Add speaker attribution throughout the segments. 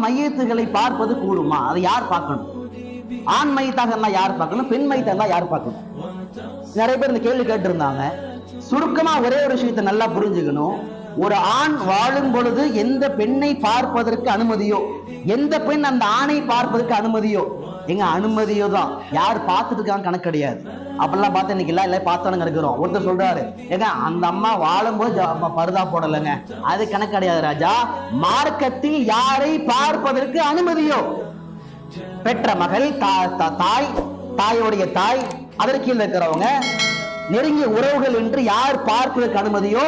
Speaker 1: மையத்துகளை பார்ப்பது கூடுமா? அதை யார் பார்க்கணும்? ஆண் மையத்தாக இருந்தா யார் பார்க்கணும்? பெண் மையத்தாக இருந்தா யார் பார்க்கணும்? நிறைய பேர் இந்த கேள்வி கேட்டு இருந்தாங்க. சுருக்கமா ஒரே ஒரு விஷயத்தை நல்லா புரிஞ்சுக்கணும். ஒரு ஆண் வாழும் பொழுது எந்த பெண்ணை பார்ப்பதற்கு அனுமதியோ, எந்த பெண் அந்த ஆணை பார்ப்பதற்கு அனுமதியோ, எங்க அனுமதியோ தான். யார் பார்த்துட்டு இருக்காங்க கணக்கு கிடையாது. அப்படிலாம் பார்த்து இன்னைக்கு இல்லை பார்த்தோன்னு இருக்கிறோம். ஒருத்தர் சொல்றாரு, ஏங்க அந்த அம்மா வாழும்போது பருதா போடலைங்க, அது கணக்கு கிடையாது ராஜா. மார்க்கத்தில் யாரை பார்ப்பதற்கு அனுமதியோ, பெற்ற மகள், தாயோடைய தாய், அதற்கு இருக்கிறவங்க, நெருங்கிய உறவுகள் என்று யார் பார்ப்பதற்கு அனுமதியோ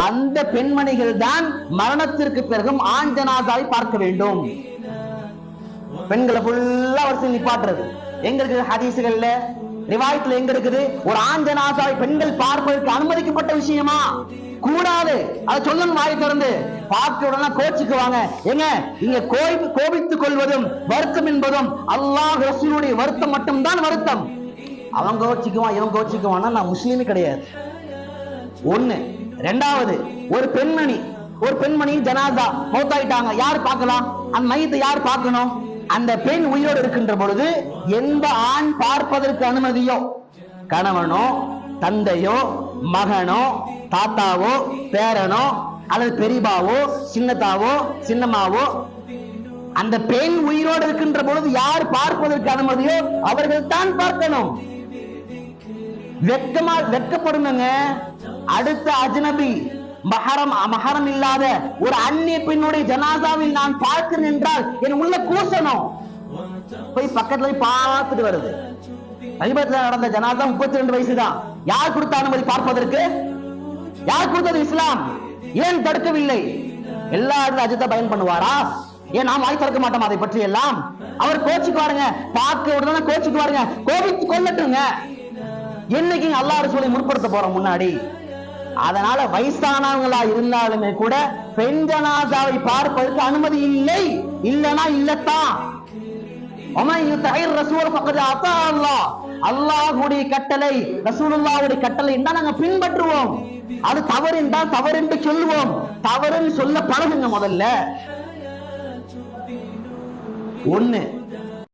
Speaker 1: அந்த பெண்மணிகள் தான் மரணத்திற்கு பிறகும் ஆண் ஜனாசாவை பார்க்க வேண்டும். பெண்களை ஃபுல்லா வரிசையில் நிப்பாட்டுறது எங்க இருக்குது? ஹதீஸ்கள்ல, ரிவாயத்துல எங்க இருக்குது? ஒரு ஆண் ஜனாசாவை பெண்கள் பார்ப்பதற்கு அனுமதிக்கப்பட்ட விஷயமா? கூடாது. அதை சொல்லணும் வாய் திறந்து. பார்க்க உடனே கோச்சிக்குவாங்க. எங்க இங்க கோபித்துக் கொள்வதும் வருத்தம் என்பதும் அல்லாஹ் ரசூலுடைய வருத்தம் மட்டும்தான் வருத்தம். அவன் கோச்சிக்குவான், இவன் கோச்சிக்குவான்னா நான் முஸ்லீமே கிடையாது. ஒண்ணு. ரெண்டாவது, ஒரு பெண்மணி ஜனாதா மௌத்தாயிட்டாங்க, யார் பார்க்கலாம்? அந்த மையத்தை யார் பார்க்கணும்? அந்த பெண் உயிரோடு இருக்கின்ற பொழுது எந்த ஆண் பார்ப்பதற்கு அனுமதியோ, கணவனோ தந்தையோ மகனோ தாத்தாவோ பேரனோ அல்லது பெரியபாவோ சின்னத்தாவோ சின்னம்மாவோ, அந்த பெண் உயிரோடு இருக்கின்ற பொழுது யார் பார்ப்பதற்கு அனுமதியோ அவர்கள் தான் பார்க்கணும். வெட்கப்படுங்க. அடுத்த அஜ்னபி மஹரம் இல்லாத ஒரு அந்நிய பெண்ணுடைய ஜனாசாவில் நான் பார்க்கிறேன் என்றால் என் உள்ள கூசணும். போய் பக்கத்துல போய் பார்த்துட்டு வருது. சமீபத்தில் நடந்த ஜனாசா 32 வயசுதான். யார் கொடுத்த அனுமதி பார்ப்பதற்கு? யார் கொடுத்தது? இஸ்லாம். ஏன் தடுக்கவில்லை? எல்லா அஜித்தை பயன் பண்ணுவாரா? ஏன் நாம் வாய் திறக்க மாட்டோம் அதை பற்றி எல்லாம்? அவர் கோச்சுக்கு வாருங்க, பார்க்க உடனே கோச்சுக்கு வாருங்க, கோபித்து கொள்ளட்டுங்க. என்னைக்கு அல்லாஹ் ரசூலை முற்படுத்த போறோம் முன்னாடி? அதனால வயசானவங்களா இருந்தாலுமே கூட பெண் ஜனாசாவை பார்ப்பதற்கு அனுமதி இல்லை. இல்லனா இல்லத்தான். அல்லாஹ்வுடைய கட்டளை, ரசூலுல்லாஹ்வுடைய கட்டளை என்றால் நாங்க பின்பற்றுவோம். அது தவறு என்றால் தவறு என்று சொல்லுவோம். தவறுன்னு சொல்ல பழகுங்க முதல்ல. ஒண்ணு.